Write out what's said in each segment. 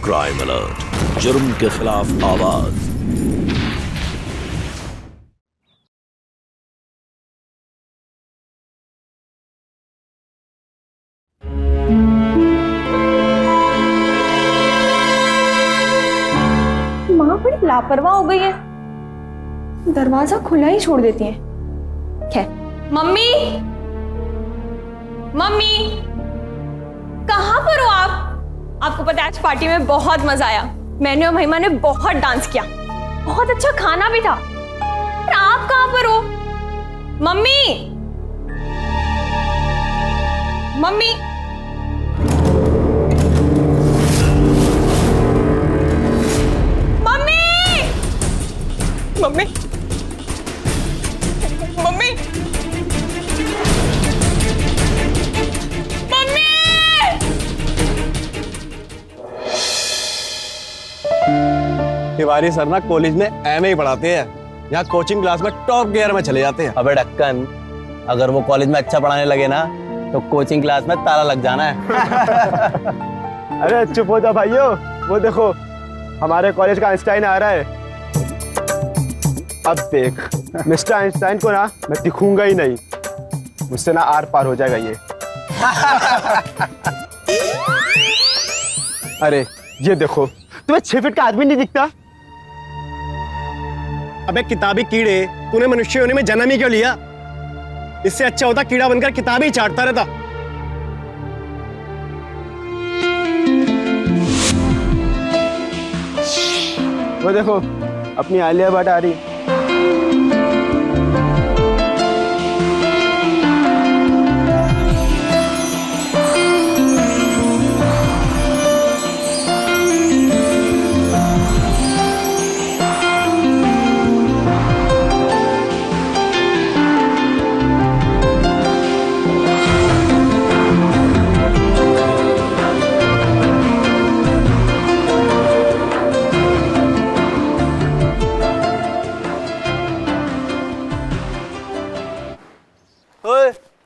Crime alert, जुर्म के खिलाफ आवाज। माँ बड़ी लापरवाह हो गई है, दरवाजा खुला ही छोड़ देती है। क्या मम्मी, मम्मी कहाँ पर हो आप? आपको पता है आज पार्टी में बहुत मजा आया। मैंने और महिमा ने बहुत डांस किया, बहुत अच्छा खाना भी था। पर आप कहाँ पर हो? Mummy, mummy mummy, mummy, mummy. Tiwari sir ना कॉलेज में एमए ही पढ़ाते हैं, यहाँ कोचिंग क्लास में टॉप गियर में चले जाते हैं। अबे ढक्कन, अगर वो कॉलेज में अच्छा पढ़ाने लगे ना तो कोचिंग क्लास में ताला लग जाना है। अरे चुप हो जा भाइयों, वो देखो हमारे कॉलेज का आइंस्टाइन आ रहा है। अब देख मिस्टर आइंस्टाइन को ना मैं दिखूंगा ही नहीं, मुझसे ना आर पार हो जाएगा ये। अरे ये देखो, तुम्हें 6 फीट का आदमी नहीं दिखता? अबे किताबी कीड़े, तूने मनुष्य होने में जन्म ही क्यों लिया? इससे अच्छा होता कीड़ा बनकर किताब ही चाटता रहता। वो देखो अपनी आलिया भट्ट आ रही।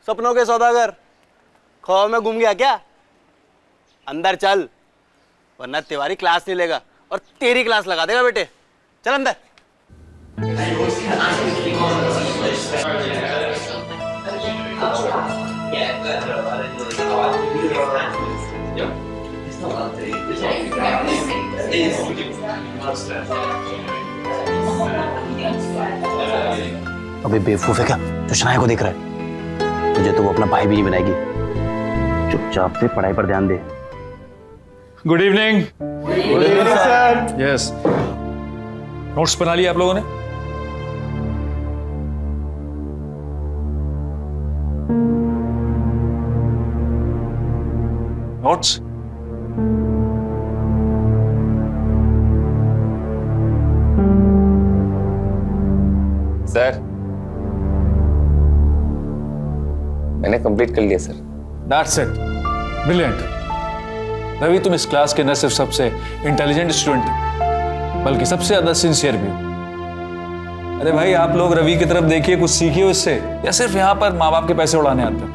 सपनों के सौदागर, ख्वाब में घूम गया क्या? अंदर चल, वरना तिवारी क्लास नहीं लेगा और तेरी क्लास लगा देगा बेटे। चल अंदर। अबे बेवकूफ है क्या जो शनाया को देख रहा है? तुझे तो वो अपना भाई भी नहीं बनाएगी। चुपचाप से पढ़ाई पर ध्यान दे। Good evening. Good evening sir. Yes, notes बना लिए आप लोगों ने? नोट्स? सर मैंने कंप्लीट कर लिया sir. That's it, brilliant. Ravi, तुम इस क्लास के न सिर्फ सबसे इंटेलिजेंट स्टूडेंट बल्कि सबसे ज्यादा सिंसियर भी हो। अरे भाई, आप लोग रवि की तरफ देखिए, कुछ सीखिए उससे, या सिर्फ यहाँ पर माँ बाप के पैसे उड़ाने आते हो?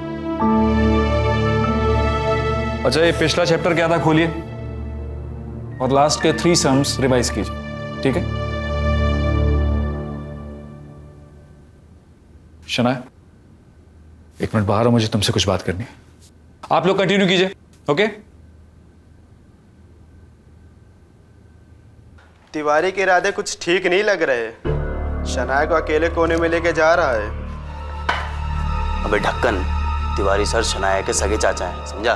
अच्छा, ये पिछला चैप्टर क्या था, खोलिए और लास्ट के 3 सम्स रिवाइज कीजिए, ठीक है? शनाया, 1 मिनट बाहर हो, मुझे तुमसे कुछ बात करनी है। आप लोग कंटिन्यू कीजिए, ओके? तिवारी के इरादे कुछ ठीक नहीं लग रहे। शनाया को अकेले कोने में लेके जा रहा है। अबे ढक्कन, तिवारी सर शनाया के सगे चाचा हैं, समझा?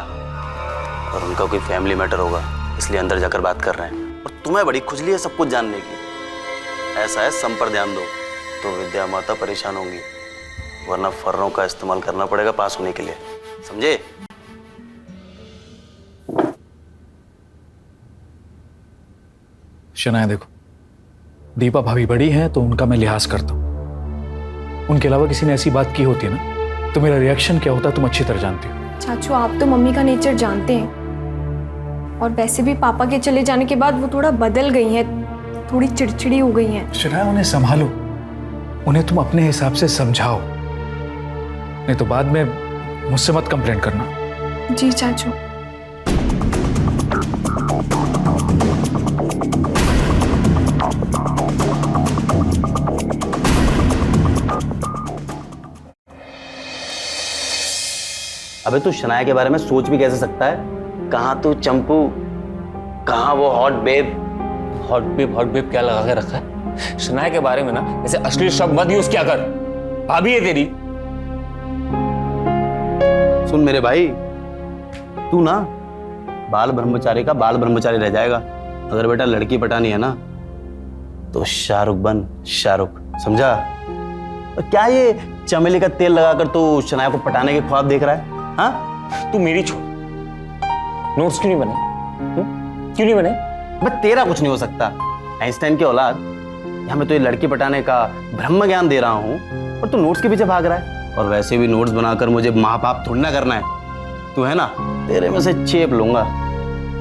और उनका कोई फैमिली मैटर होगा, इसलिए अंदर जाकर बात कर रहे हैं। और तुम्हें बड़ी खुजली है सब कुछ जानने की। ऐसा है, सम पर ध्यान दो तो विद्या माता परेशान होंगी, वरना फर्रों का इस्तेमाल करना पड़ेगा पास होने के लिए, समझे? शनाया देखो, दीपा भाभी बड़ी हैं तो उनका मैं लिहाज करता हूं। उनके अलावा किसी ने ऐसी बात की होती है ना तो मेरा रिएक्शन क्या होता तुम अच्छी तरह जानती हो। चाचू, आप तो मम्मी का नेचर जानते हैं, और वैसे भी पापा के चले जाने के बाद वो थोड़ा बदल गई हैं, थोड़ी चिड़चिड़ी हो गई हैं। शनाया, उन्हें संभालो, उन्हें तुम अपने हिसाब से समझाओ, नहीं तो बाद में मुझसे मत कंप्लेंट करना। जी चाचू। अबे तू शनाया के बारे में सोच भी कैसे सकता है? कहाँ तू चंपू, कहाँ वो हॉट बेब क्या लगा के रखा है? शनाया के बारे में ना ऐसे अश्लील शब्द मत यूज क्या कर, भाभी है तेरी। सुन मेरे भाई, तू ना बाल ब्रह्मचारी का बाल ब्रह्मचारी रह जाएगा। अगर बेटा लड़की पटानी है ना तो शाहरुख बन, शाहरुख, समझा? और क्या ये चमेली का तेल लगाकर तू शनाया को पटाने के ख्वाब देख रहा है? हाँ, तू मेरी छोड़, नोट्स क्यों नहीं बने? क्यों नहीं बने? बस तेरा कुछ नहीं हो सकता। आइंस्टाइन की औलाद, यहाँ मैं तो ये लड़की पटाने का ब्रह्म ज्ञान दे रहा हूँ और तू नोट्स के पीछे भाग रहा है। और वैसे भी नोट्स बनाकर मुझे महापाप थोड़ी ना करना है। तू है ना, तेरे में से चेप लूंगा।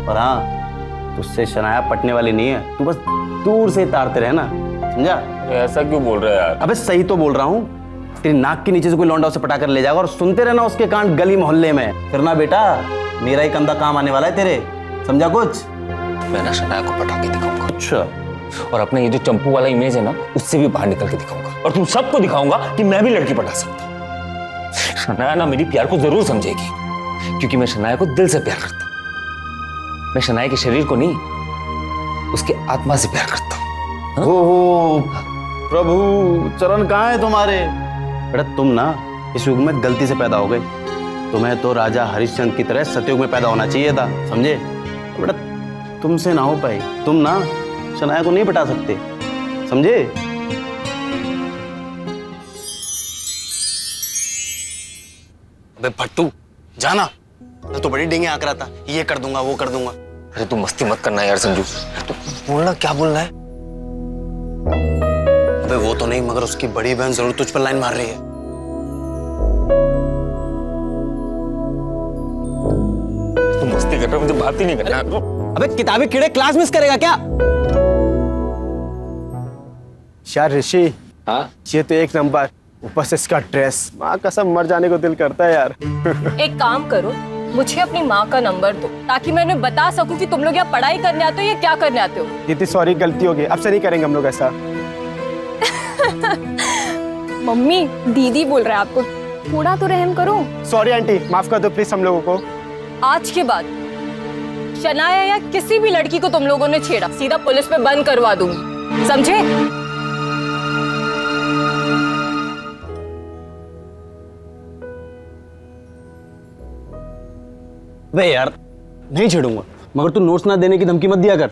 और हाँ, तुझसे शनाया पटने वाली नहीं है, तू बस दूर से तारते रहना, समझा? ऐसा क्यों बोल रहा है यार? अबे सही तो बोल रहा हूँ। तेरी नाक के नीचे से कोई लौंडा उसे पटा कर ले जाएगा और सुनते रहना उसके कांड गली मोहल्ले में। फिर ना बेटा मेरा ही कंधा काम आने वाला है तेरे, समझा कुछ? मैं ना शनाया को पटा के दिखाऊंगा। अच्छा, और अपना ये जो चंपू वाला इमेज है ना, उससे भी बाहर निकल के दिखाऊंगा और तुम सबको दिखाऊंगा कि मैं भी लड़की पटा सकता हूं। शनाया ना मेरी प्यार को जरूर समझेगी, क्योंकि मैं शनाया को दिल से प्यार करता हूं। मैं शनाया के शरीर को नहीं, उसके आत्मा से प्यार करता हूं। ओहो प्रभु, चरण कहाँ है तुम्हारे? बेटा तुम ना इस युग में गलती से पैदा हो गए। तुम्हें तो राजा हरिश्चंद्र की तरह सतयुग में पैदा होना चाहिए था, समझे? बेटा तुमसे ना हो पाई। तुम ना शनाया को नहीं पटा सकते, समझे? अबे भट्टू जाना, मैं तो बड़ी डेंगे आंक रहा था, ये कर दूंगा वो कर दूंगा। अरे तू मस्ती मत करना यार संजू, तू बोलना क्या बोलना है? अबे वो तो नहीं, मगर उसकी बड़ी बहन जरूर तुझ पर लाइन मार रही है। तू मस्ती कर रहा है, मुझे बात ही नहीं करना। अबे किताबी कीड़े क्लास मिस करेगा क्या? यार ऋषि, हाँ ये तो एक नंबर, ऊपर से इसका ड्रेस, माँ कसम मर जाने को दिल करता है यार। एक काम करो, मुझे अपनी माँ का नंबर दो ताकि मैं उन्हें बता सकूं कि तुम लोग यहाँ पढ़ाई करने आते हो या क्या करने आते हो। दीदी सॉरी, गलती हो गई, अब से नहीं करेंगे हम लोग ऐसा। मम्मी दीदी बोल रहा है आपको, थोड़ा तो रहम करो। सॉरी आंटी, माफ कर दो प्लीज हम लोगों को। आज के बाद शनाया या किसी भी लड़की को तुम लोगों ने छेड़ा, सीधा पुलिस में बंद करवा दूंगी, समझे? बे यार नहीं छेड़ूंगा, मगर तू नोट्स ना देने की धमकी मत दिया कर।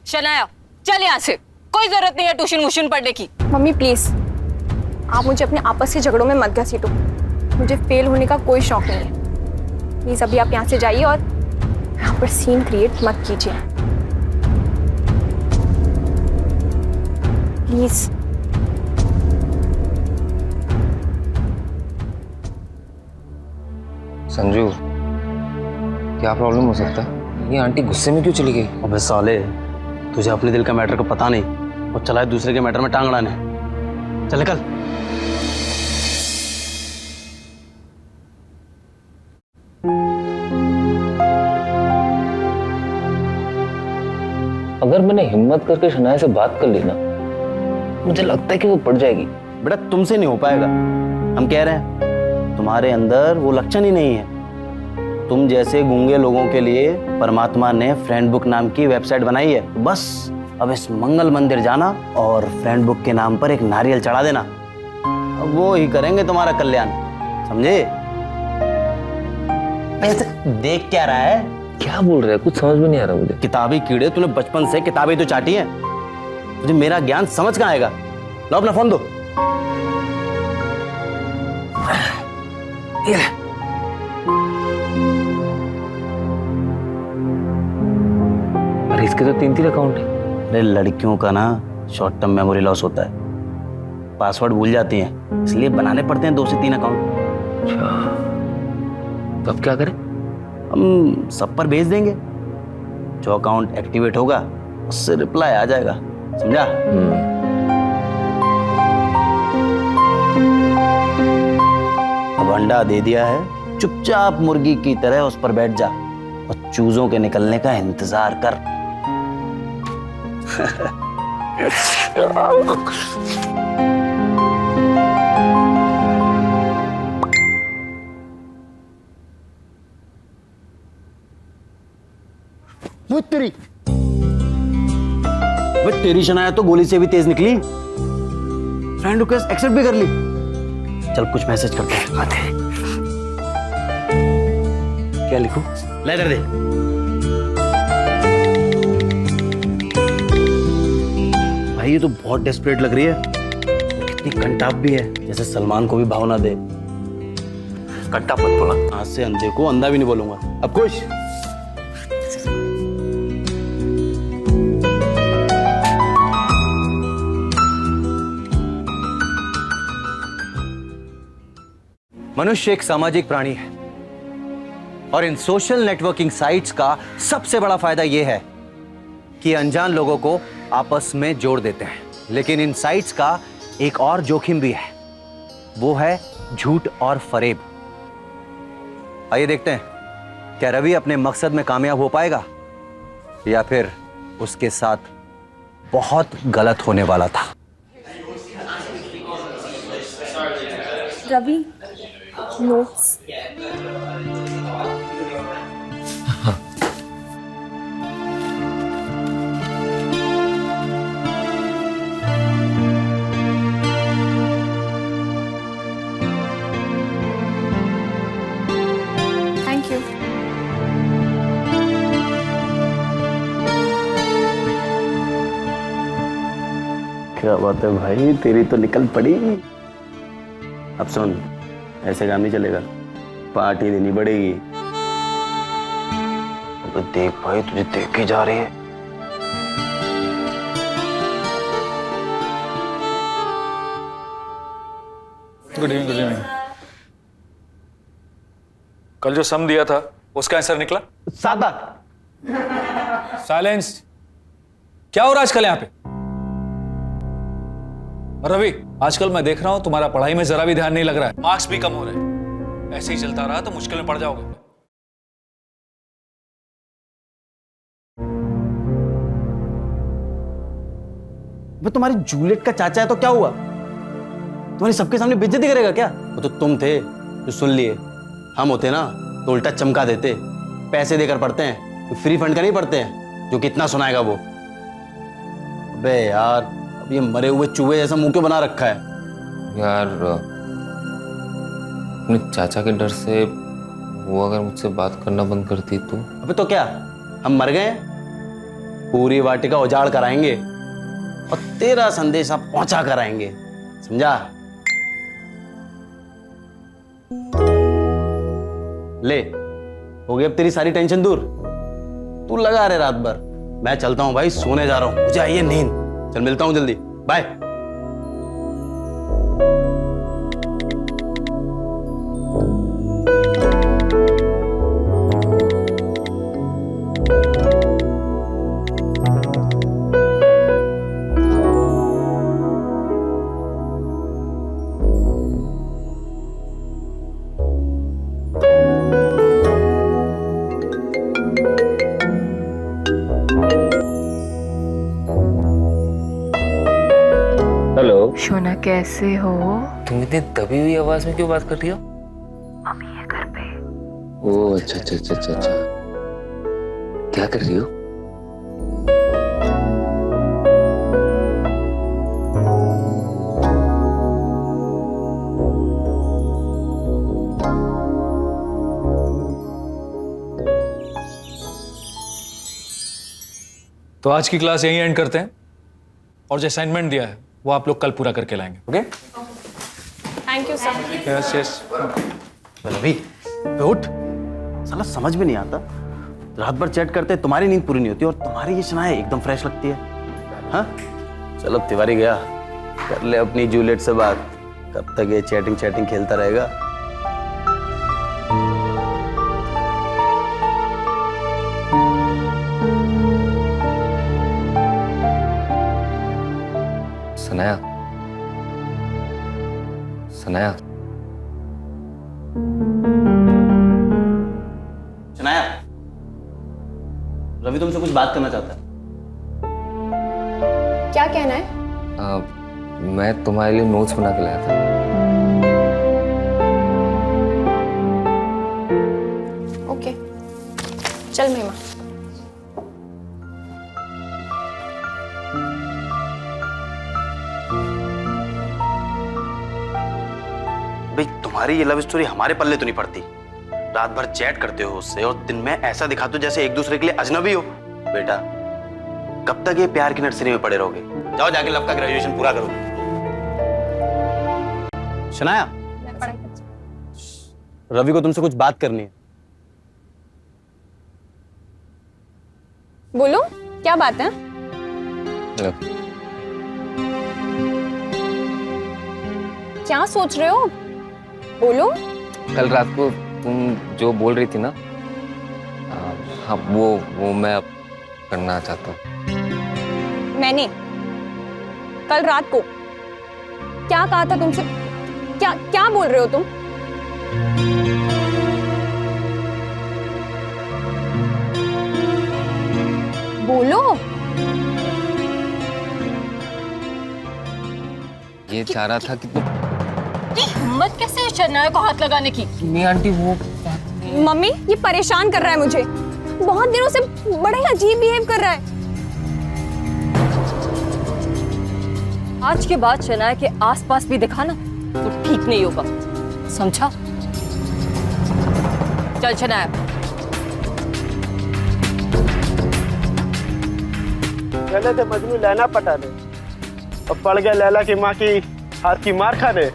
शनाया चल यहाँ से, कोई जरूरत नहीं है ट्यूशन वूशन पढ़ने की। मम्मी प्लीज, आप मुझे अपने आपस के झगड़ों में मत घसीटो, मुझे फेल होने का कोई शौक नहीं है। प्लीज अभी आप यहाँ से जाइए और यहाँ पर सीन क्रिएट मत कीजिए, प्लीज। संजू, क्या प्रॉब्लम हो सकता है? ये आंटी गुस्से में क्यों चली गई? अबे साले, तुझे अपने दिल का मैटर का पता नहीं और चला है दूसरे के मैटर में टांग अड़ाने। चल निकल। अगर मैंने हिम्मत करके शनाया से बात कर ली ना, मुझे लगता है कि वो पड़ जाएगी। बेटा तुमसे नहीं हो पाएगा, हम कह रहे हैं, तुम्हारे अंदर वो लक्षण ही नहीं है। तुम जैसे गूंगे लोगों के लिए परमात्मा ने फ्रेंड बुक नाम की वेबसाइट बनाई है। तो बस अब इस मंगल मंदिर जाना और फ्रेंड बुक के नाम पर एक नारियल चढ़ा देना, अब वो ही करेंगे तुम्हारा कल्याण, समझे? ऐसे देख क्या रहा है? क्या बोल रहा है? कुछ समझ में नहीं आ रहा मुझे। किताबी कीड़े, तूने बचपन से किताबें तो चाटी हैं, तुझे मेरा ज्ञान समझ कहाँ आएगा? लो अपना फोन दो। ये ले। अरे इसके तो 3 अकाउंट है। अरे लड़कियों का ना शॉर्ट टर्म मेमोरी लॉस होता है, पासवर्ड भूल जाती हैं, इसलिए बनाने पड़ते हैं 2 से 3 अकाउंट। तो अब क्या करें? हम सब पर भेज देंगे, जो अकाउंट एक्टिवेट होगा उससे रिप्लाई आ जाएगा, समझा? अब अंडा दे दिया है, चुपचाप मुर्गी की तरह उस पर बैठ जा और चूजों के निकलने का इंतजार कर। वो तेरी शनाया तो गोली से भी तेज निकली। फ्रेंड रिक्वेस्ट एक्सेप्ट भी कर ली। चल कुछ मैसेज करते हैं, आते हैं। क्या लिखूं? लेटर दे। भाई ये तो बहुत डेस्परेट लग रही है, कितनी कंटाप भी है, जैसे सलमान को भी भावना दे। कंटाप मत बोला। आज से अंधे को अंधा भी नहीं बोलूंगा। अब खुश? मनुष्य एक सामाजिक प्राणी है और इन सोशल नेटवर्किंग साइट्स का सबसे बड़ा फायदा यह है कि अनजान लोगों को आपस में जोड़ देते हैं। लेकिन इन साइट्स का एक और जोखिम भी है, वो है झूठ और फरेब। आइए देखते हैं, क्या रवि अपने मकसद में कामयाब हो पाएगा या फिर उसके साथ बहुत गलत होने वाला था। रवि, नोट्स। Thank you. क्या बात है भाई, तेरी तो निकल पड़ी। अब सुन, ऐसे काम नहीं चलेगा, पार्टी देनी पड़ेगी। तो देख भाई, तुझे देख के जा रही है। Good evening, good evening. कल जो सम दिया था उसका आंसर निकला? 7 लाख। साइलेंस। क्या हो रहा है आजकल यहाँ पे? रवि, आजकल मैं देख रहा हूं तुम्हारा पढ़ाई में जरा भी ध्यान नहीं लग रहा है, मार्क्स भी कम हो रहे हैं। ऐसे ही चलता रहा तो मुश्किल में पड़ जाओगे। वो तुम्हारी जूलियट का चाचा है तो क्या हुआ? तुम्हारी सबके सामने बेइज्जती करेगा क्या? वो तो तुम थे जो सुन लिए, हम होते ना तो उल्टा चमका देते। पैसे देकर पढ़ते हैं, फ्री फंड का नहीं पढ़ते हैं जो कितना सुनाएगा वो। अबे यार, अब ये मरे हुए चूहे जैसा मुंह क्यों बना रखा है? यार अपने चाचा के डर से वो अगर मुझसे बात करना बंद करती तो। अबे तो क्या, हम मर गए? पूरी वाटिका उजाड़ कराएंगे और तेरा संदेशा पहुंचा कराएंगे, समझा? ले, हो गई अब तेरी सारी टेंशन दूर। तू लगा रहे रात भर। मैं चलता हूं भाई, सोने जा रहा हूं, मुझे आइए नींद। चल मिलता हूं जल्दी, बाय। हेलो शोना, कैसे हो? तुम इतनी दबी हुई आवाज में क्यों बात कर रही हो? मम्मी है घर पे। ओह अच्छा अच्छा अच्छा अच्छा अच्छा। क्या कर रही हो? तो आज की क्लास यहीं एंड करते हैं और जो असाइनमेंट दिया है वो आप लोग कल पूरा करके लाएंगे। Okay? Thank you sir. Yes yes. Ravi, उठ। साला समझ में नहीं आता, रात भर चैट करते तुम्हारी नींद पूरी नहीं होती और तुम्हारी ये शनाया एकदम फ्रेश लगती है। हाँ चलो तिवारी गया, कर ले अपनी जूलियट से बात। कब तक ये चैटिंग चैटिंग खेलता रहेगा? सनाया, सनाया, शनाया, रवि तुमसे कुछ बात करना चाहता है। क्या कहना है? मैं तुम्हारे लिए नोट्स बना के लाया था। ओके, चल महिमा। भाई तुम्हारी ये लव स्टोरी हमारे पल्ले तो नहीं पड़ती। रात भर चैट करते हो उससे और दिन में ऐसा दिखाते हो जैसे एक दूसरे के लिए अजनबी हो। बेटा कब तक ये प्यार की नर्सरी में पड़े रहोगे? जाओ जाके लव का ग्रेजुएशन पूरा करो। शनाया, रवि को तुमसे कुछ बात करनी है। बोलो, क्या बात है? क्या सोच रहे हो? बोलो। कल रात को तुम जो बोल रही थी ना, हाँ वो मैं अब करना चाहता हूँ। मैंने कल रात को क्या कहा था तुमसे? क्या क्या बोल रहे हो तुम? बोलो। ये चाह रहा था कि तुम हिम्मत कैसे है शनाया को हाथ लगाने की? नहीं आंटी, वो मम्मी, ये परेशान कर रहा है मुझे। बहुत दिनों से बड़ा ही अजीब बिहेव कर रहा है। आज के बाद शनाया के आसपास भी दिखा ना तो ठीक नहीं होगा, समझा? चल शनाया। पहले थे मजनू लैला पटाने और पड़ गया लैला की माँ की हाथ की मार खाने।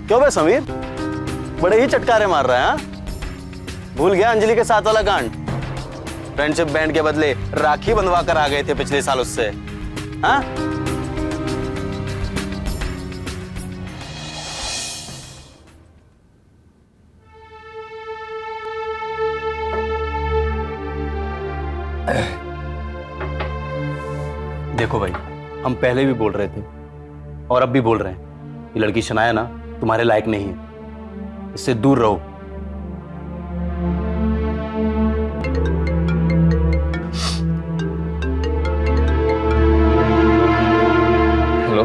क्यों बे समीर, बड़े ही चटकारे मार रहा है? हाँ? भूल गया अंजलि के साथ वाला कांड? फ्रेंडशिप बैंड के बदले राखी बंधवा कर आ गए थे पिछले साल उससे। हाँ? देखो भाई, हम पहले भी बोल रहे थे और अब भी बोल रहे हैं, ये लड़की शनाया ना तुम्हारे लायक नहीं है, इससे दूर रहो। हेलो,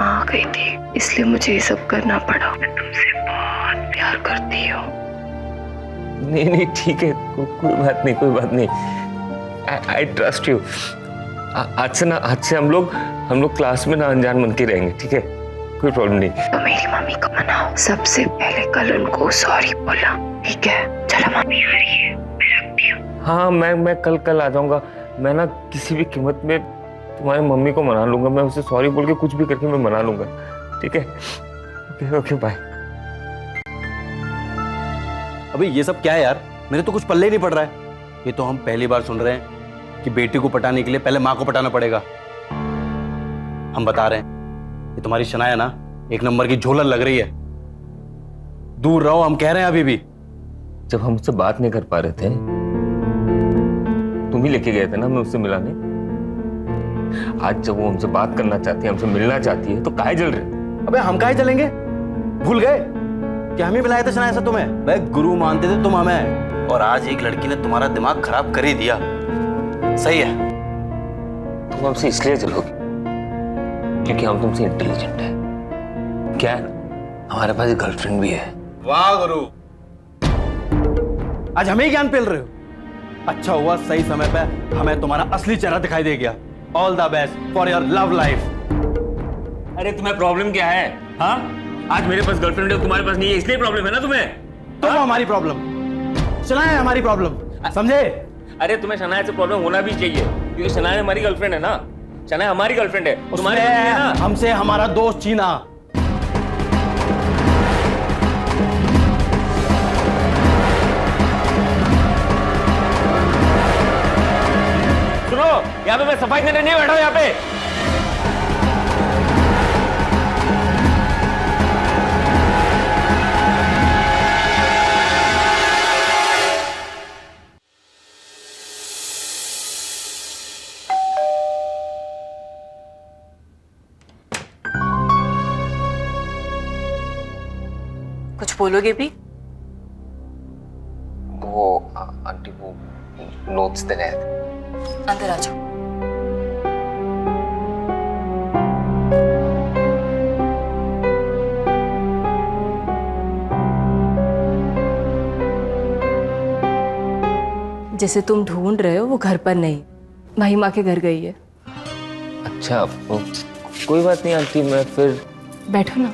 आ गई थी इसलिए मुझे ये सब करना पड़ा। मैं तुमसे बहुत प्यार करती हूँ। नहीं ठीक है, कोई बात नहीं, कोई बात नहीं। I trust you. आज से हम लोग क्लास में ना अनजान बनते रहेंगे, ठीक है? कोई प्रॉब्लम नहीं। तो मेरी मम्मी को मनाओ, सबसे पहले कल उनको सॉरी बोला, ठीक है? चलो मम्मी आ रही है, मैं रखती हूँ। हाँ, मैं कल आ जाऊंगा। मैं ना किसी भी कीमत में तुम्हारी मम्मी को मना लूंगा। मैं उसे सॉरी बोल के कुछ भी करके मैं मना लूंगा, ठीक है? Okay bye. अबे ये सब क्या है यार, मेरे तो कुछ पल्ले ही नहीं पड़ रहा है। ये तो हम पहली बार सुन रहे हैं कि बेटी को पटाने के लिए पहले माँ को पटाना पड़ेगा। हम बता रहे हैं, ये तुम्हारी शनाया ना एक नंबर की झोलर लग रही है। दूर रहो, हम कह रहे हैं अभी भी। जब हम उससे बात नहीं कर पा रहे थे, तुम ही लेके गए थे ना हमें उससे मिलाने। आज जब वो हमसे बात करना चाहती है, हमसे मिलना चाहती है, तो काहे जल रहे? अबे हम काहे चलेंगे? भूल गए कि हम ही मिलाए थे शनाया से तुम्हें? भाई गुरु मानते थे तुम हमें, और आज एक लड़की ने तुम्हारा दिमाग खराब कर ही दिया। सही है। तुम हमसे इसलिए जलोगी क्योंकि हम तुमसे इंटेलिजेंट है। क्या है, हमारे पास एक गर्लफ्रेंड भी है। वाह गुरु, आज हमें ही ज्ञान पेल रहे हो। अच्छा हुआ सही समय पे हमें तुम्हारा असली चेहरा दिखाई दे गया। All the best for your love life. अरे तुम्हें प्रॉब्लम क्या है? हाँ, आज मेरे पास गर्लफ्रेंड है, तुम्हारे पास नहीं है, इसलिए प्रॉब्लम है ना तुम्हें? तुम हमारी प्रॉब्लम, शनाया हमारी प्रॉब्लम, समझे? अरे तुम्हें शनाया से प्रॉब्लम होना भी चाहिए, क्योंकि शनाया हमारी गर्लफ्रेंड है ना। शनाया हमारी गर्लफ्रेंड है, तुम्हारी नहीं है ना। हमसे हमारा दोस्त छीना। यहाँ पे मैं सफाई देने नहीं बैठा हूँ यहाँ पे। कुछ बोलोगे भी? वो आंटी वो नोट्स देने आए थे। अंदर आ जाओ। जैसे तुम ढूंढ रहे हो वो घर पर नहीं, महिमा के घर गई है। अच्छा कोई बात नहीं आंटी, मैं फिर बैठो ना।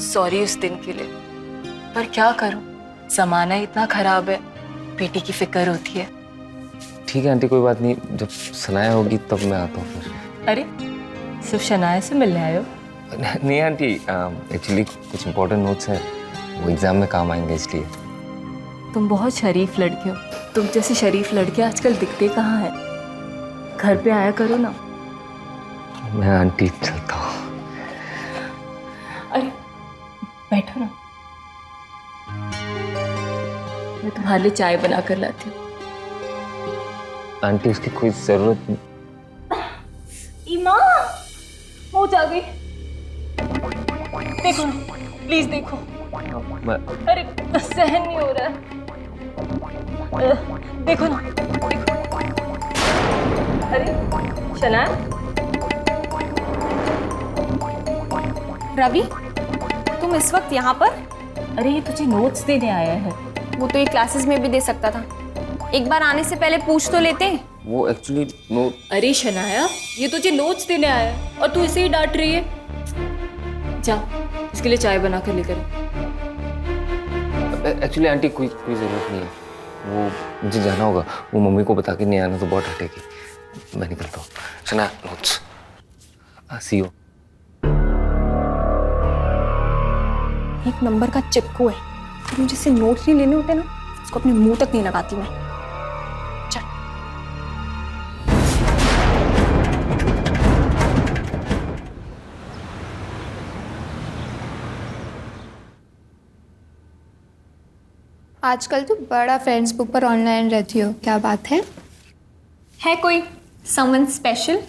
सॉरी उस दिन के लिए, पर क्या करूं, जमाना इतना खराब है, बेटी की फिक्र होती है। ठीक है आंटी, कोई बात नहीं, जब सनाया होगी तब मैं आता हूँ फिर। अरे सिर्फ शनाया से मिलने आए हो? नहीं आंटी, एक्चुअली कुछ इम्पोर्टेंट नोट्स हैं, वो एग्जाम में काम आएंगे इसलिए। तुम बहुत शरीफ लड़के हो। तुम जैसे शरीफ लड़के आजकल दिखते कहाँ हैं? घर पे आया करो ना। मैं आंटी चलता हूँ। अरे बैठो ना, मैं तुम्हारे लिए चाय बना कर लाती हूँ। आंटी उसकी कोई जरूरत नहीं। ईमा हो जा गई, देखो ना प्लीज देखो। अरे सहन नहीं हो रहा है, देखो ना देखो। अरे शनाया। रवि, तुम इस वक्त यहाँ पर? अरे ये तुझे नोट्स देने आया है। वो तो ये क्लासेस में भी दे सकता था, एक बार आने से पहले पूछ तो लेते। वो एक्चुअली नोट। अरे शनाया, ये तुझे नोट्स देने आया है और तू इसे ही डांट रही है। जा इसके लिए चाय बना कर लेकर। एक्चुअली आंटी कोई जरूरत नहीं है, वो मुझे जाना होगा, वो मम्मी को बता के नहीं आना तो बहुत हटेगी। मैं निकलता हूँ। सुना नोट्स, सी यू। एक नंबर का चिपकू है, मुझे से नोट नहीं लेने होते ना, उसको अपने मुंह तक नहीं लगाती मैं। चल। आजकल तो बड़ा फ्रेंड्स बुक पर ऑनलाइन रहती हो, क्या बात है? है कोई समवन स्पेशल?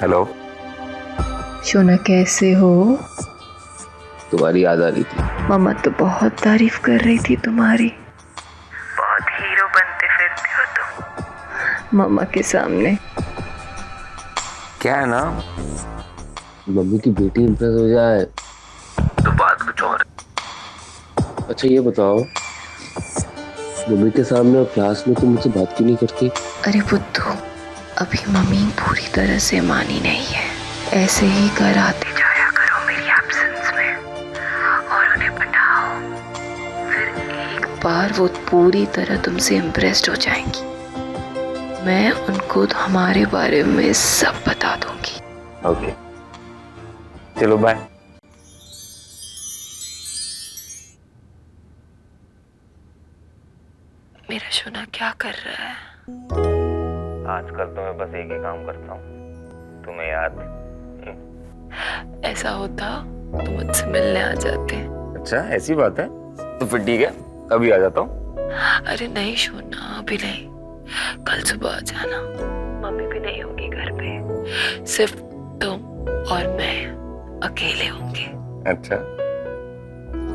हेलो शोना, कैसे हो? तुम्हारी याद आ रही थी। मम्मा तो बहुत तारीफ कर रही थी तुम्हारी, बहुत हीरो बनते फिरते हो तुम मम्मा के सामने। क्या है ना, मम्मी की बेटी इम्प्रेस हो जाए तो बात कुछ और है। अच्छा ये बताओ, मम्मी के सामने और क्लास में तुम मुझसे बात क्यों नहीं करती? अरे बुद्धू, अभी मम्मी पूरी तरह से मानी नहीं है, ऐसे ही घर आते जाया करो मेरी एब्सेंस में और उन्हें पढ़ाओ, फिर एक बार वो पूरी तरह तुमसे इम्प्रेस्ड हो जाएंगी। मैं उनको हमारे बारे में सब बता दूंगी। ओके चलो बाय। मेरा सोना क्या कर रहा है? आजकल तो मैं बस एक ही काम करता हूँ, तुम्हें याद। ऐसा होता तो मुझसे मिलने आ जाते। अच्छा ऐसी बात है, तो फिर ठीक है, अभी आ जाता हूँ। अरे नहीं सोना, अभी नहीं, कल सुबह आ जाना। मम्मी भी नहीं होगी घर पे, सिर्फ तुम और मैं अकेले होंगे। अच्छा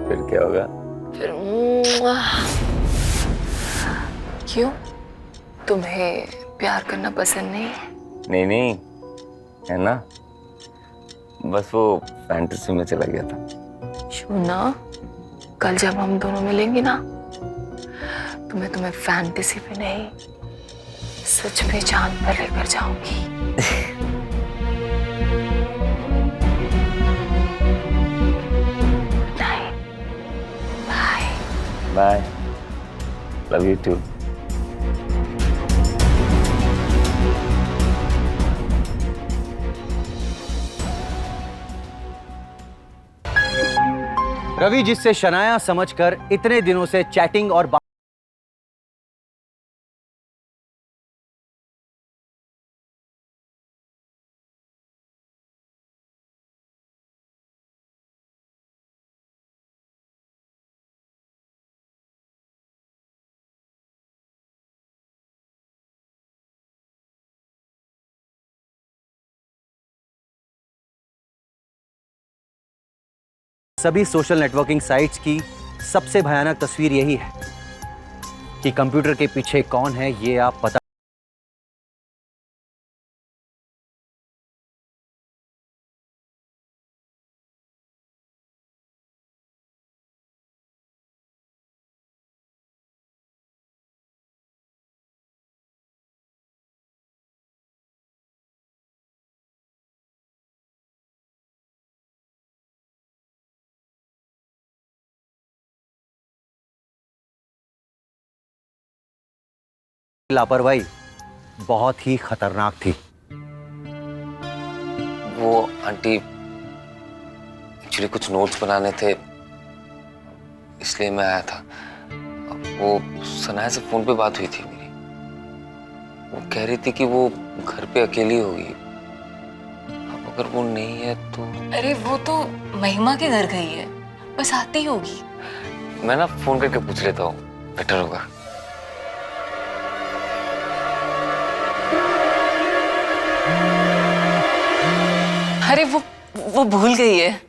फिर क्या होगा? फिर क्यों, तुम्हें प्यार करना पसंद नहीं? नहीं नहीं है ना, बस वो फैंटेसी में चला गया था। सोना, कल जब हम दोनों मिलेंगे ना, तो मैं तुम्हें फैंटेसी पे नहीं, सच में चांद पर लेकर जाऊंगी। Bye. Bye. Love you too. Ravi जिससे शनाया समझकर इतने दिनों से चैटिंग और सभी सोशल नेटवर्किंग साइट्स की सबसे भयानक तस्वीर यही है कि कंप्यूटर के पीछे कौन है ये आप पता लापरवाही बहुत ही खतरनाक थी। वो आंटी एक्चुअली कुछ नोट्स बनाने थे, इसलिए मैं आया था। वो सनाया से फोन पे बात हुई थी मेरी। वो कह रही थी कि वो घर पे अकेली होगी। अब अगर वो नहीं है तो अरे वो तो महिमा के घर गई है, बस आती होगी। मैं ना फोन करके पूछ लेता हूँ, बेटर होगा। अरे वो भूल गई है।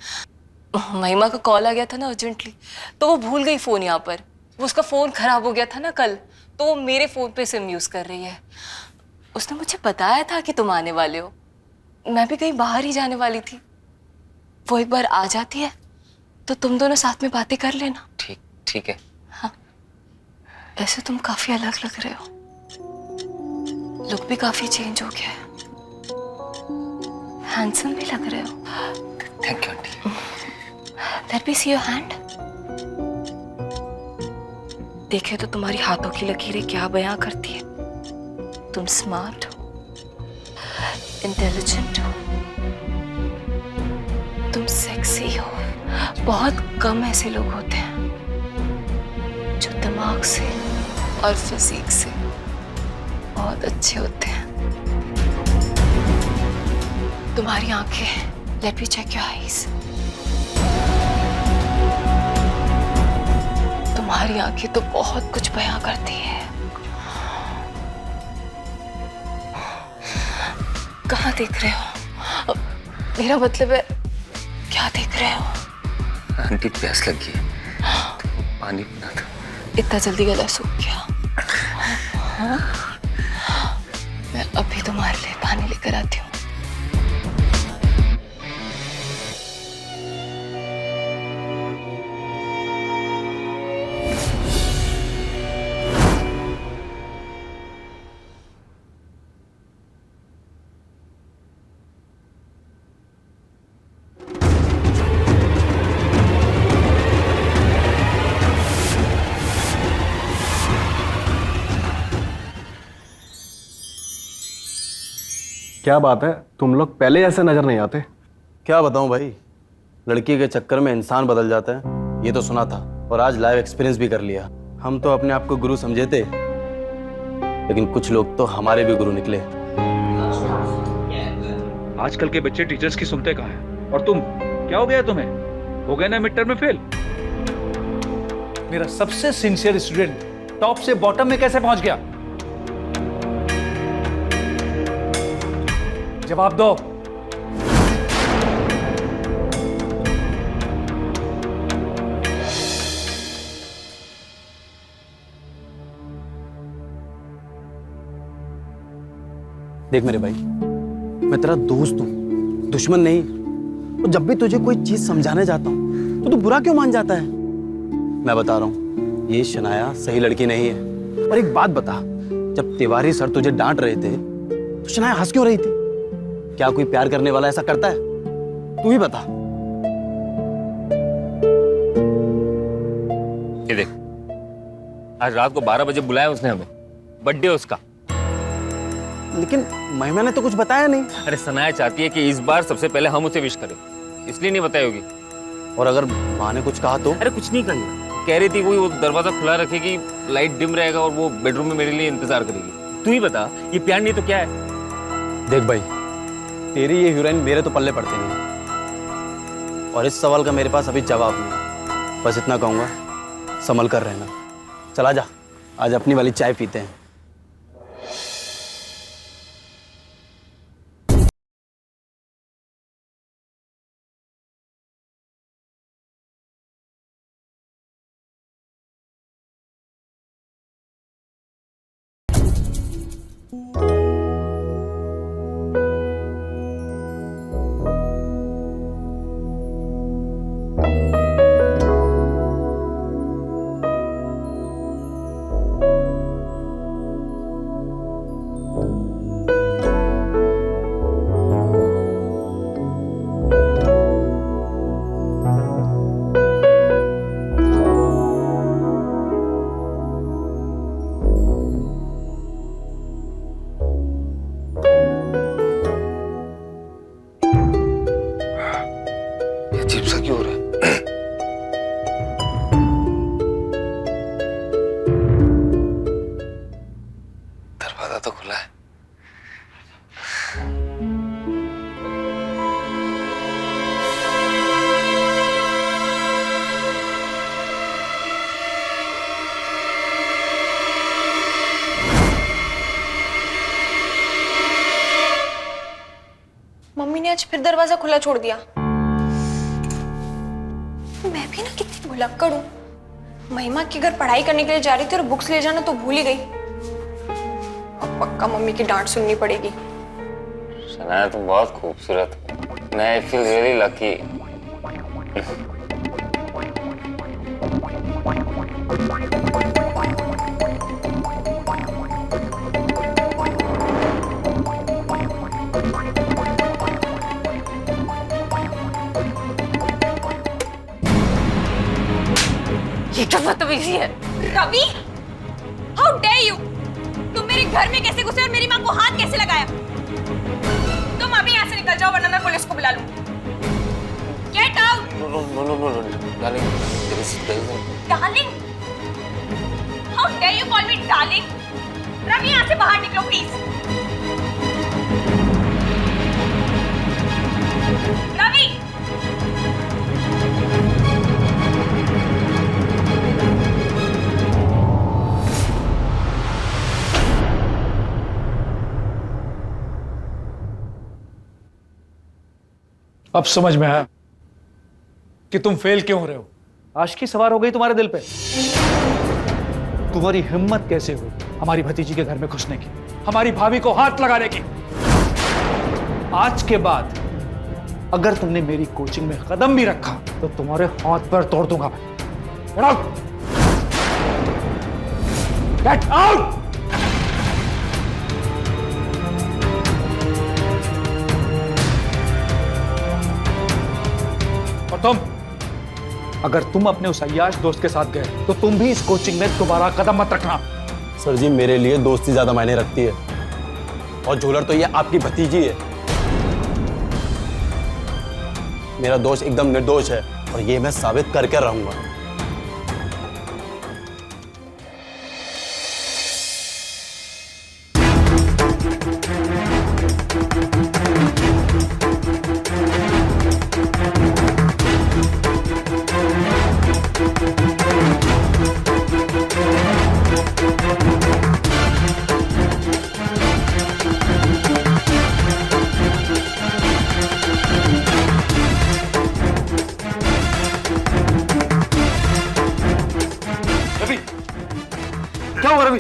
महिमा का कॉल आ गया था ना अर्जेंटली, तो वो भूल गई फोन यहाँ पर। वो उसका फोन खराब हो गया था ना कल, तो वो मेरे फोन पे सिम यूज कर रही है। उसने मुझे बताया था कि तुम आने वाले हो। मैं भी कहीं बाहर ही जाने वाली थी। वो एक बार आ जाती है तो तुम दोनों साथ में बातें कर लेना। ठीक है। हाँ, ऐसे तुम काफी अलग लग रहे हो। लुक भी काफी चेंज हो गया है। हैंडसम भी लग रहे हो। Thank you aunty. Let me see your hand. देखे तो तुम्हारी हाथों की लकीरें क्या बयां करती है। तुम स्मार्ट हो, इंटेलिजेंट हो, तुम सेक्सी हो। बहुत कम ऐसे लोग होते हैं जो दिमाग से और फिजिक से बहुत अच्छे होते हैं। तुम्हारी आंखें, let me check your eyes. तुम्हारी आंखें तो बहुत कुछ बयां करती है। कहाँ देख रहे हो? मेरा मतलब है, क्या देख रहे हो? आंटी प्यास लगी है, तो पानी पिला दो। इतना जल्दी गला सूख गया? हाँ? मैं अभी तुम्हारे लिए पानी लेकर आती हूँ। क्या बात है, तुम लोग पहले ऐसे नजर नहीं आते। क्या बताऊं भाई, लड़की के चक्कर में इंसान बदल जाता है, ये तो सुना था और आज लाइव एक्सपीरियंस भी कर लिया। हम तो अपने आप को गुरु समझे थे, लेकिन कुछ लोग तो हमारे भी गुरु निकले। आजकल के बच्चे टीचर्स की सुनते कहाँ हैं? और तुम, क्या हो गया तुम्हें? हो गए ना मिड टर्म में फेल? मेरा सबसे सिंसियर स्टूडेंट टॉप से बॉटम में कैसे पहुंच गया? जवाब दो। देख मेरे भाई, मैं तेरा दोस्त हूं, दुश्मन नहीं। और जब भी तुझे कोई चीज समझाने जाता हूं तो तू बुरा क्यों मान जाता है? मैं बता रहा हूं, ये शनाया सही लड़की नहीं है। और एक बात बता, जब तिवारी सर तुझे डांट रहे थे तो शनाया हंस क्यों रही थी? क्या कोई प्यार करने वाला ऐसा करता है? तू ही बता। ये देख, आज रात को 12 बजे बुलाया उसने हमें, बर्थडे उसका। लेकिन महिमा ने तो कुछ बताया नहीं। अरे सनाया चाहती है कि इस बार सबसे पहले हम उसे विश करें, इसलिए नहीं बताई होगी। और अगर माँ ने कुछ कहा तो? अरे कुछ नहीं कही, कह रही थी वो दरवाजा खुला रखेगी, लाइट डिम रहेगा और वो बेडरूम में मेरे लिए इंतजार करेगी। तू ही बता, ये प्यार नहीं तो क्या है? देख भाई, तेरी ये हीरोइन मेरे तो पल्ले पड़ते नहीं, और इस सवाल का मेरे पास अभी जवाब नहीं। बस इतना कहूंगा, संभल कर रहना। चला जा, आज अपनी वाली चाय पीते हैं। अजीब सा क्यों हो रहा है? दरवाजा तो खुला है। मम्मी ने आज फिर दरवाजा खुला छोड़ दिया। मैं भी ना कितनी भुलक्कड़ हूँ। महिमा के घर पढ़ाई करने के लिए जा रही थी और बुक्स ले जाना तो भूल ही गई। अब पक्का मम्मी की डांट सुननी पड़ेगी। सनाया तुम बहुत खूबसूरत हो। मैं फील रियली लकी। ये क्या बदतमीजी है? Ravi, how dare you! तुम मेरे घर में कैसे घुसे और मेरी माँ को हाथ कैसे लगाया? तुम अभी यहाँ से निकल जाओ वरना मैं पुलिस को बुला लूँ। Get out! No, darling, there is Darling? How dare you call me darling? Ravi, यहाँ से बाहर निकलो प्लीज। रवि! अब समझ में आया कि तुम फेल क्यों हो रहे हो। आशिकी सवार हो गई तुम्हारे दिल पे। तुम्हारी हिम्मत कैसे हुई हमारी भतीजी के घर में घुसने की, हमारी भाभी को हाथ लगाने की। आज के बाद अगर तुमने मेरी कोचिंग में कदम भी रखा तो तुम्हारे हाथ पर तोड़ दूंगा मैं। Get out! और तुम, अगर तुम अपने उस अय्याश दोस्त के साथ गए तो तुम भी इस कोचिंग में दोबारा कदम मत रखना। सर जी, मेरे लिए दोस्ती ज्यादा मायने रखती है, और झोलर तो ये आपकी भतीजी है। मेरा दोस्त एकदम निर्दोष है और ये मैं साबित करके रहूंगा। क्या हुआ रवि?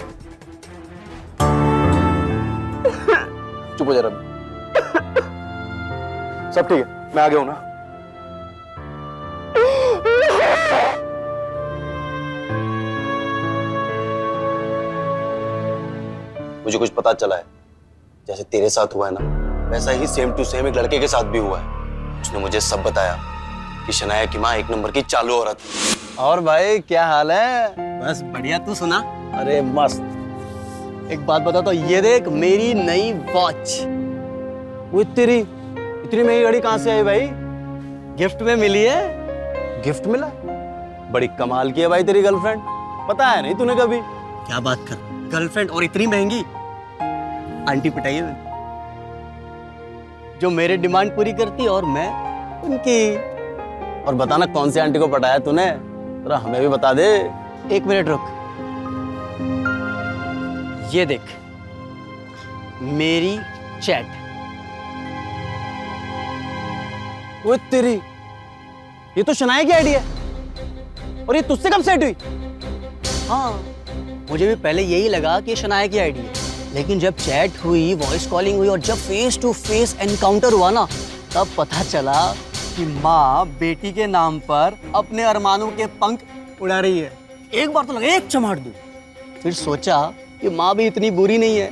चुप हो जा रवि। सब ठीक है, मैं आ गया हूं ना। मुझे कुछ पता चला है, जैसे तेरे साथ हुआ है ना, वैसा ही सेम टू सेम एक लड़के के साथ भी हुआ है। उसने मुझे सब बताया कि शनाया की माँ एक नंबर की चालू औरत है। और भाई क्या हाल है? बस बढ़िया, तू सुना? अरे मस्त। एक बात बता, तो ये देख मेरी नई वॉच। वो इतनी महंगी घड़ी कहाँ से आई भाई? गिफ्ट में मिली है। गिफ्ट मिला? बड़ी कमाल की है भाई तेरी गर्लफ्रेंड, पता है नहीं तूने कभी? क्या बात कर, गर्लफ्रेंड और इतनी महंगी? आंटी पिटाई है जो मेरे डिमांड पूरी करती और मैं उनकी। और बताना कौन सी आंटी को पटाया तूने, जरा हमें भी बता दे। एक मिनट रुक, ये देख मेरी चैट। वो ये तो शनाया की आईडी है, और ये तुझसे कब सेट हुई? हाँ, मुझे भी पहले यही लगा कि शनाया की आईडी है, लेकिन जब चैट हुई, वॉइस कॉलिंग हुई और जब फेस टू फेस एनकाउंटर हुआ ना, तब पता चला कि माँ बेटी के नाम पर अपने अरमानों के पंख उड़ा रही है। एक बार तो लगा एक चमाट दूं, फिर सोचा कि माँ भी इतनी बुरी नहीं है,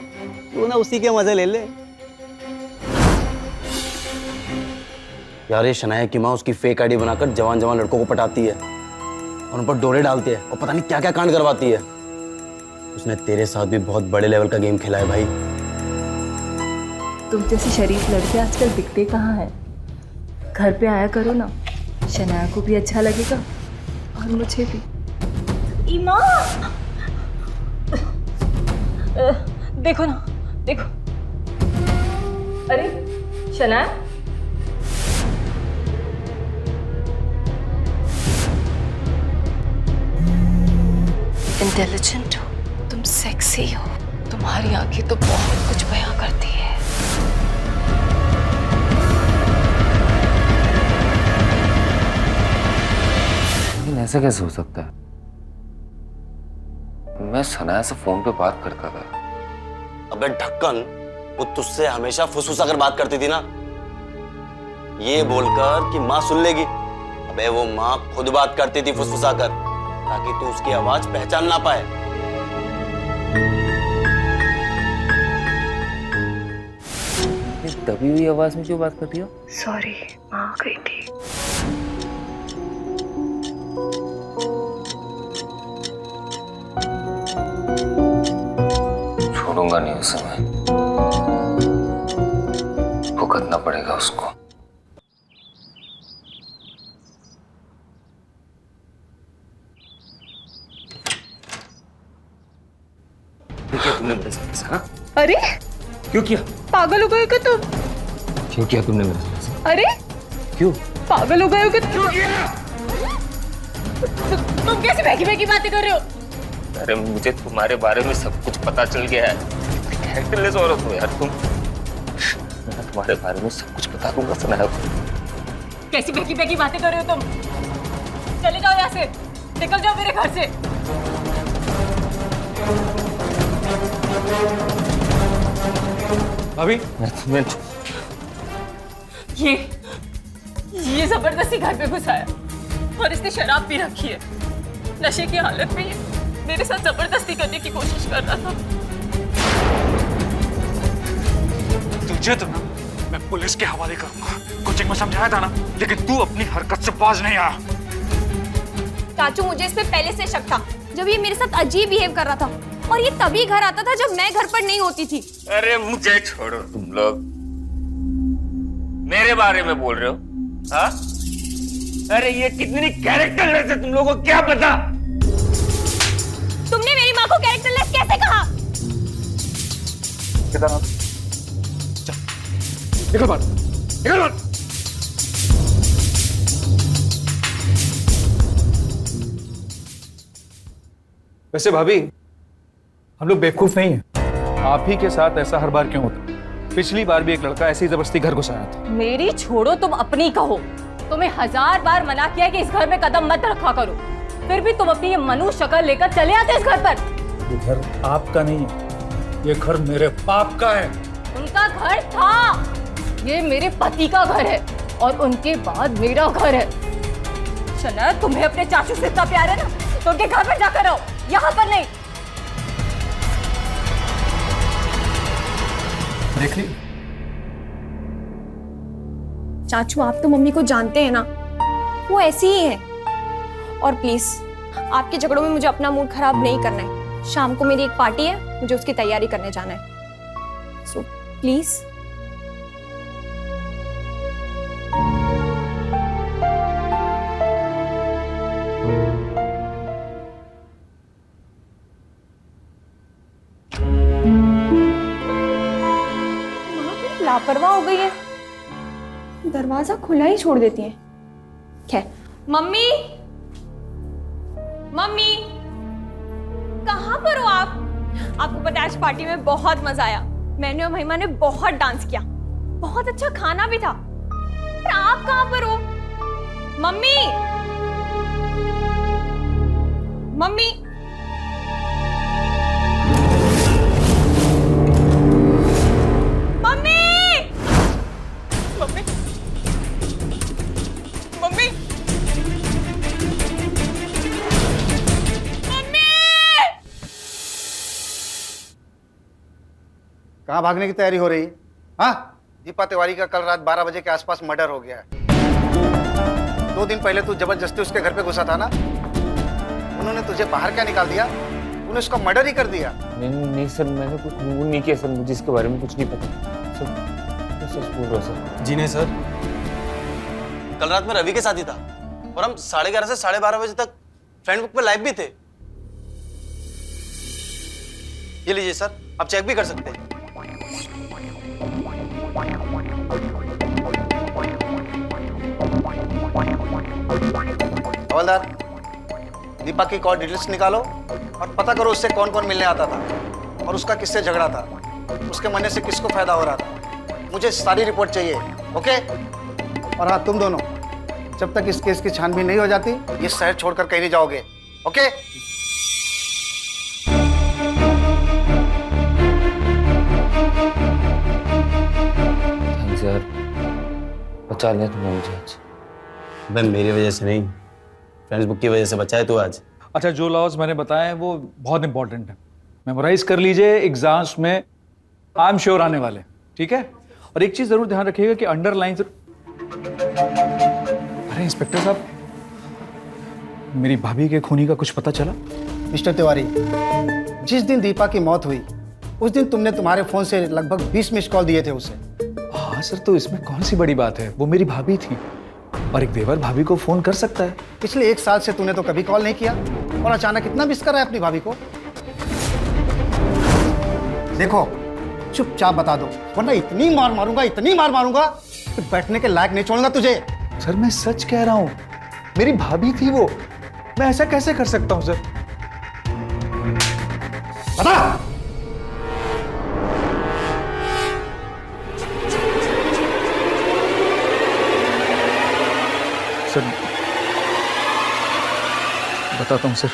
क्यों ना उसी के मजे ले ले। यार ये शनाया की माँ उसकी फेक आईडी बनाकर जवान जवान लड़कों को पटाती है और उन पर डोरे डालती है और पता नहीं क्या क्या कांड करवाती है। उसने तेरे साथ भी बहुत बड़े लेवल का गेम खेला है भाई। तुम जैसे शरीफ लड़के आजकल दिखते कहाँ हैं? घर पे आया करो ना, शनाया को भी अच्छा लगेगा और मुझे भी। ईमा, देखो ना, देखो। अरे शनाया, इंटेलिजेंट हो तुम, सेक्सी हो, तुम्हारी आंखें तो बहुत कुछ बयां करती है। लेकिन ऐसा कैसे हो सकता है? मैं सनाया से फोन पे बात करता था। अबे ढक्कन, वो तुझसे हमेशा फुसफुसा कर बात करती थी ना, ये बोलकर कि माँ सुन लेगी। अबे वो माँ खुद बात करती थी फुसफुसा कर, ताकि तू उसकी आवाज पहचान ना पाए। इस दबी हुई आवाज में क्यों बात कर रही हो? सॉरी, माँ आ गई थी। छोड़ूंगा नहीं उसे मैं, भुगतना पड़ेगा उसको। क्या तुमने मेरे साथ? हाँ? अरे क्यों किया? पागल हो गए क्या तुम? क्यों किया तुमने मेरे साथ? अरे क्यों? पागल हो गए हो क्या तुम? तुम कैसे बहकी बहकी बातें कर रहे हो? अरे मुझे तुम्हारे बारे में सब कुछ पता चल गया है। कैरेक्टरलेस औरत हो यार तुम। मैं तुम्हारे बारे में सब कुछ बता दूंगा सनाया को। कैसी बहकी बहकी बातें कर रहे हो तुम? चले जाओ यहाँ से, निकल जाओ मेरे घर से। अभी ये जबरदस्ती घर पे घुसाया और इसने शराब पी रखी है। नशे की हालत में ये मेरे साथ जबरदस्ती करने की कोशिश कर रहा था। तुझे तो ना मैं पुलिस के हवाले करूंगा। कोचिंग में समझाया था ना, लेकिन तू अपनी हरकत से बाज नहीं आया। चाचू, मुझे इस पे पहले से शक था जब ये मेरे साथ अजीब बिहेव कर रहा था, और ये तभी घर आता था जब मैं घर पर नहीं होती थी। अरे मुझे छोड़ो, तुम लोग मेरे बारे में बोल रहे हो? हाँ? अरे ये कितनी कैरेक्टरलेस है, तुम लोगों को क्या पता? तुमने मेरी माँ को कैरेक्टरलेस कैसे कहा? निकल बाहर, निकल बाहर। वैसे भाभी, हम लोग बेवकूफ नहीं है। आप ही के साथ ऐसा हर बार क्यों होता? पिछली बार भी एक लड़का ऐसे ही जबरदस्ती घर घुसाया था। मेरी छोड़ो, तुम अपनी कहो। तुम्हें 1000 बार मना किया कि इस घर में कदम मत रखा करो, फिर भी तुम अपनी ये मनुष्य शक्ल लेकर चले आते इस घर पर। ये घर आपका नहीं है, ये घर मेरे बाप का है। उनका घर था, ये मेरे पति का घर है और उनके बाद मेरा घर है। शनाया, तुम्हें अपने चाचू से इतना प्यार है ना, तो उनके घर पर जाकर रहो, यहाँ पर नहीं। देख ली चाचू, आप तो मम्मी को जानते हैं ना, वो ऐसी ही है। और प्लीज आपके झगड़ों में मुझे अपना मूड खराब नहीं करना है। शाम को मेरी एक पार्टी है, मुझे उसकी तैयारी करने जाना है। So please. लापरवाह हो गई है, दरवाजा खुला ही छोड़ देती है। क्या मम्मी, मम्मी कहाँ पर हो आप? आपको पता है आज पार्टी में बहुत मजा आया। मैंने और महिमा ने बहुत डांस किया, बहुत अच्छा खाना भी था। पर आप कहाँ पर हो? मम्मी, मम्मी, कहाँ भागने की तैयारी हो रही? हाँ, दीपा तिवारी का कल रात 12 बजे के आसपास मर्डर हो गया है। 2 दिन पहले तू जबरदस्ती उसके घर पे घुसा था ना, उन्होंने तुझे बाहर क्या निकाल दिया? उन्होंने उसका मर्डर ही कर दिया। नहीं सर, मैंने कुछ वो नहीं किया सर, मुझे इसके बारे में कुछ नहीं पता सर। मैं सच बोल रहा सर। जी नहीं सर, कल रात में रवि के साथ ही था और हम 11:30 से 12:30 बजे तक फ्रेंड बुक पे लाइव भी थे। ये लीजिए सर, आप चेक भी कर सकते हैं। हवलदार, दीपा की कॉल डिटेल्स निकालो और पता करो उससे कौन कौन मिलने आता था और उसका किससे झगड़ा था, उसके मरने से किसको फायदा हो रहा था। मुझे सारी रिपोर्ट चाहिए, ओके? और हाँ, तुम दोनों जब तक इस केस की छानबीन नहीं हो जाती, ये शहर छोड़कर कहीं नहीं जाओगे, ओके? थैंक्स यार, बचा लिया तुमने मुझे आज। भाई मेरी वजह से नहीं, फ्रेंड्स बुक की वजह से बचा है तू आज। अच्छा, जो लॉज मैंने बताए हैं वो बहुत इंपॉर्टेंट है, मेमोराइज कर लीजिए। एग्जाम्स में आई एम श्योर आने वाले, ठीक है? और एक चीज जरूर ध्यान रखिएगा कि अंडरलाइन। अरे इंस्पेक्टर साहब, मेरी भाभी के खूनी का कुछ पता चला? मिस्टर तिवारी, जिस दिन दीपा की मौत हुई उस दिन तुमने तुम्हारे फोन से लगभग 20 मिस कॉल दिए थे उसे। हाँ सर, तो इसमें कौन सी बड़ी बात है? वो मेरी भाभी थी और एक देवर भाभी को फोन कर सकता है। पिछले 1 साल से तूने तो कभी कॉल नहीं किया और अचानक इतना मिस कर रहा है अपनी भाभी को। देखो, चुपचाप बता दो, वरना इतनी मार मारूंगा, इतनी मार मारूंगा कि बैठने के लायक नहीं छोड़ूंगा तुझे। सर मैं सच कह रहा हूं, मेरी भाभी थी वो। मैं ऐसा कैसे कर सकता हूं सर? बता। सर बताता हूं सर।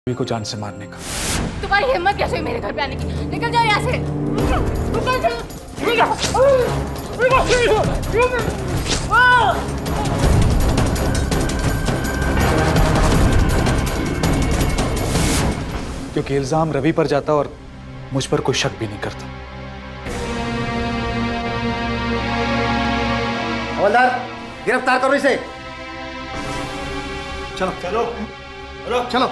को जान से मारने का। तुम्हारी हिम्मत कैसे हुई मेरे घर पे आने की? निकल जाओ यहाँ से। निकल जाओ। क्योंकि इल्जाम रवि पर जाता और मुझ पर कोई शक भी नहीं करता। हवलदार, गिरफ्तार करो इसे। चलो चलो चलो चलो।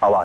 आवाज।